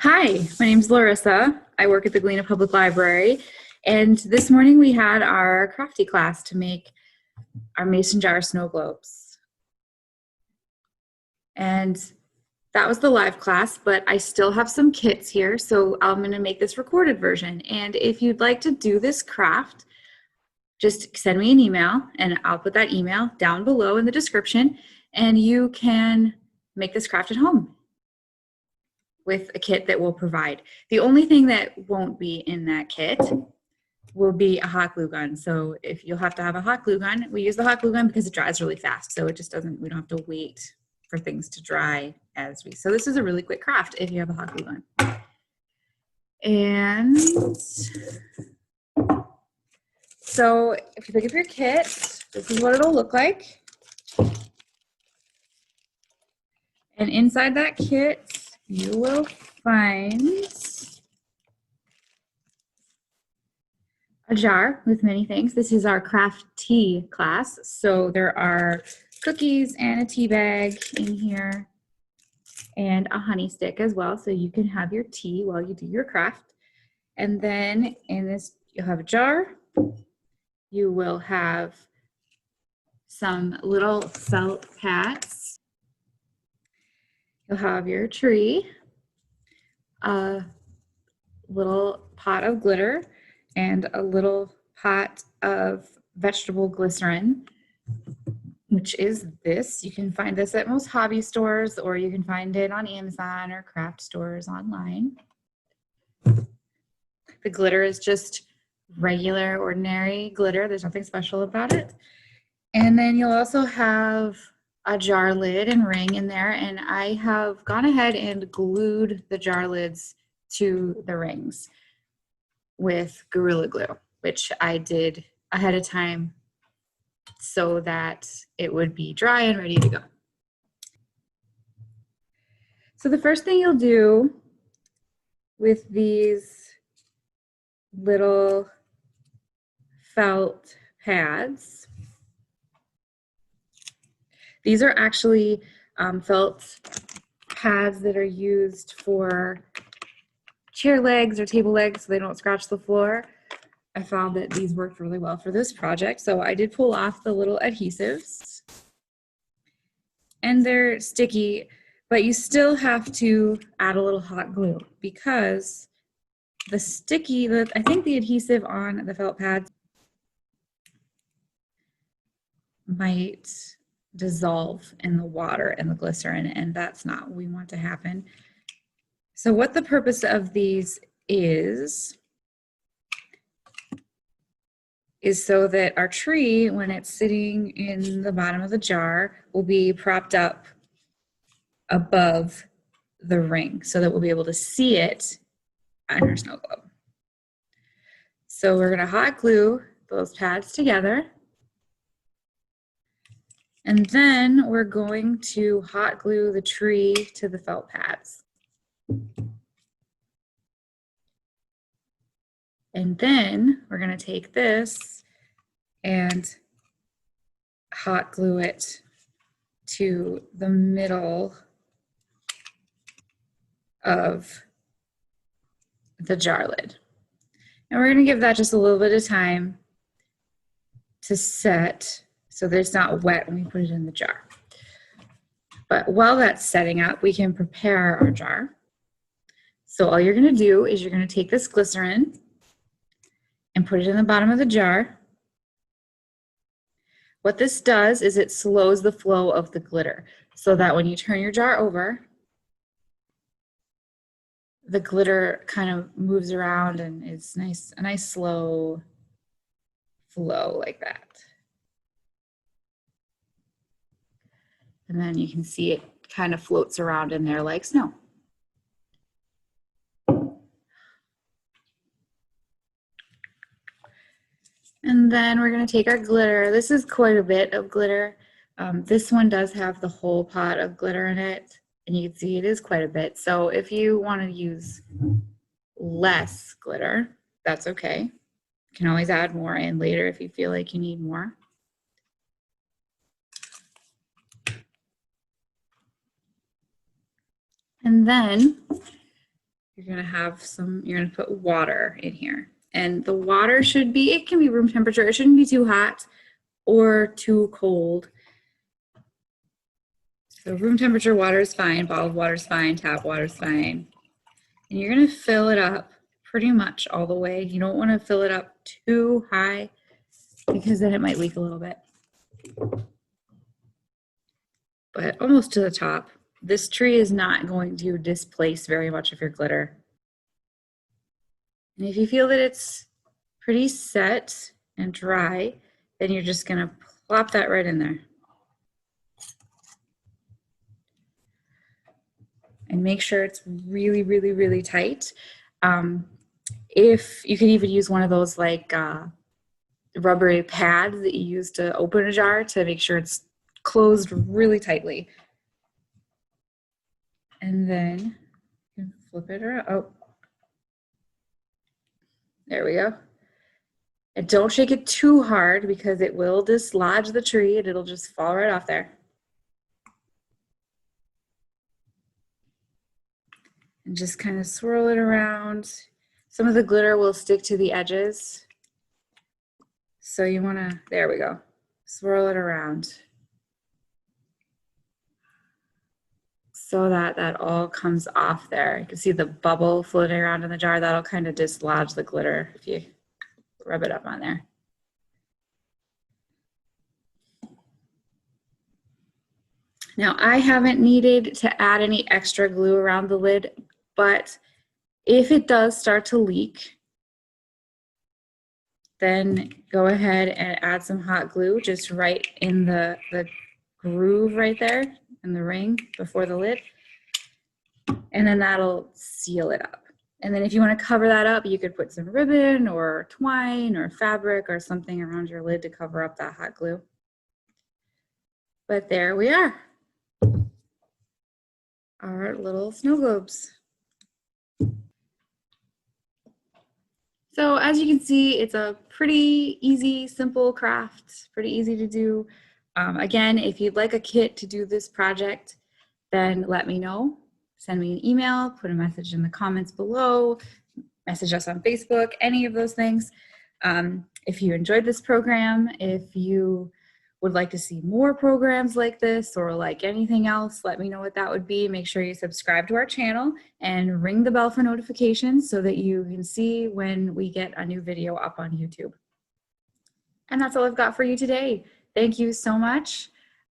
Hi, my name's Larissa. I work at the Galena Public Library, and this morning we had our CrafTea class to make our mason jar snow globes. And that was the live class, but I still have some kits here, so I'm going to make this recorded version. And if you'd like to do this craft, just send me an email, and I'll put that email down below in the description, and you can make this craft at home with a kit that we'll provide. The only thing that won't be in that kit will be a hot glue gun. So if you'll have to have a hot glue gun, we use the hot glue gun because it dries really fast. So it just doesn't, we don't have to wait for things to dry so this is a really quick craft if you have a hot glue gun. And so if you pick up your kit, this is what it'll look like. And inside that kit, you will find a jar with many things. This is our CrafTea class. So there are cookies and a tea bag in here and a honey stick as well. So you can have your tea while you do your craft. And then in this, you'll have a jar. You will have some little felt pads. You'll have your tree, a little pot of glitter, and a little pot of vegetable glycerin, which is this. You can find this at most hobby stores, or you can find it on Amazon or craft stores online. The glitter is just regular, ordinary glitter. There's nothing special about it. And then you'll also have a jar lid and ring in there, and I have gone ahead and glued the jar lids to the rings with Gorilla Glue, which I did ahead of time so that it would be dry and ready to go. So the first thing you'll do with these little felt pads, these are actually felt pads that are used for chair legs or table legs so they don't scratch the floor. I found that these worked really well for this project, so I did pull off the little adhesives. And they're sticky, but you still have to add a little hot glue because I think the adhesive on the felt pads might dissolve in the water and the glycerin, and that's not what we want to happen. So what the purpose of these is so that our tree, when it's sitting in the bottom of the jar, will be propped up above the ring so that we'll be able to see it on our snow globe. So we're gonna hot glue those pads together. And then we're going to hot glue the tree to the felt pads. And then we're going to take this and hot glue it to the middle of the jar lid. And we're going to give that just a little bit of time to set so that it's not wet when we put it in the jar. But while that's setting up, we can prepare our jar. So all you're going to do is you're going to take this glycerin and put it in the bottom of the jar. What this does is it slows the flow of the glitter so that when you turn your jar over, the glitter kind of moves around and it's a nice slow flow like that. And then you can see it kind of floats around in there like snow. And then we're going to take our glitter. This is quite a bit of glitter. This one does have the whole pot of glitter in it, and you can see it is quite a bit. So if you want to use less glitter, that's okay. You can always add more in later if you feel like you need more. And then you're you're gonna have some, you're gonna put water in here. And the water should be, it can be room temperature. It shouldn't be too hot or too cold. So room temperature water is fine, bottled water is fine, tap water is fine. And you're gonna fill it up pretty much all the way. You don't wanna fill it up too high because then it might leak a little bit. But almost to the top. This tree is not going to displace very much of your glitter. And if you feel that it's pretty set and dry, then you're just gonna plop that right in there. And make sure it's really, really, really tight. If you can even use one of those like rubbery pads that you use to open a jar to make sure it's closed really tightly. And then you can flip it around. Oh, there we go. And don't shake it too hard because it will dislodge the tree and it'll just fall right off there. And just kind of swirl it around. Some of the glitter will stick to the edges. So you wanna, there we go, swirl it around. So that that all comes off there. You can see the bubble floating around in the jar. That'll kind of dislodge the glitter if you rub it up on there. Now I haven't needed to add any extra glue around the lid, but if it does start to leak, then go ahead and add some hot glue just right in the groove right there in the ring before the lid. And then that'll seal it up. And then if you want to cover that up, you could put some ribbon or twine or fabric or something around your lid to cover up that hot glue. But there we are, our little snow globes. So as you can see, it's a pretty easy, simple craft, pretty easy to do. Again, if you'd like a kit to do this project, then let me know. Send me an email, put a message in the comments below, message us on Facebook, any of those things. If you enjoyed this program, if you would like to see more programs like this or like anything else, let me know what that would be. Make sure you subscribe to our channel and ring the bell for notifications so that you can see when we get a new video up on YouTube. And that's all I've got for you today. Thank you so much.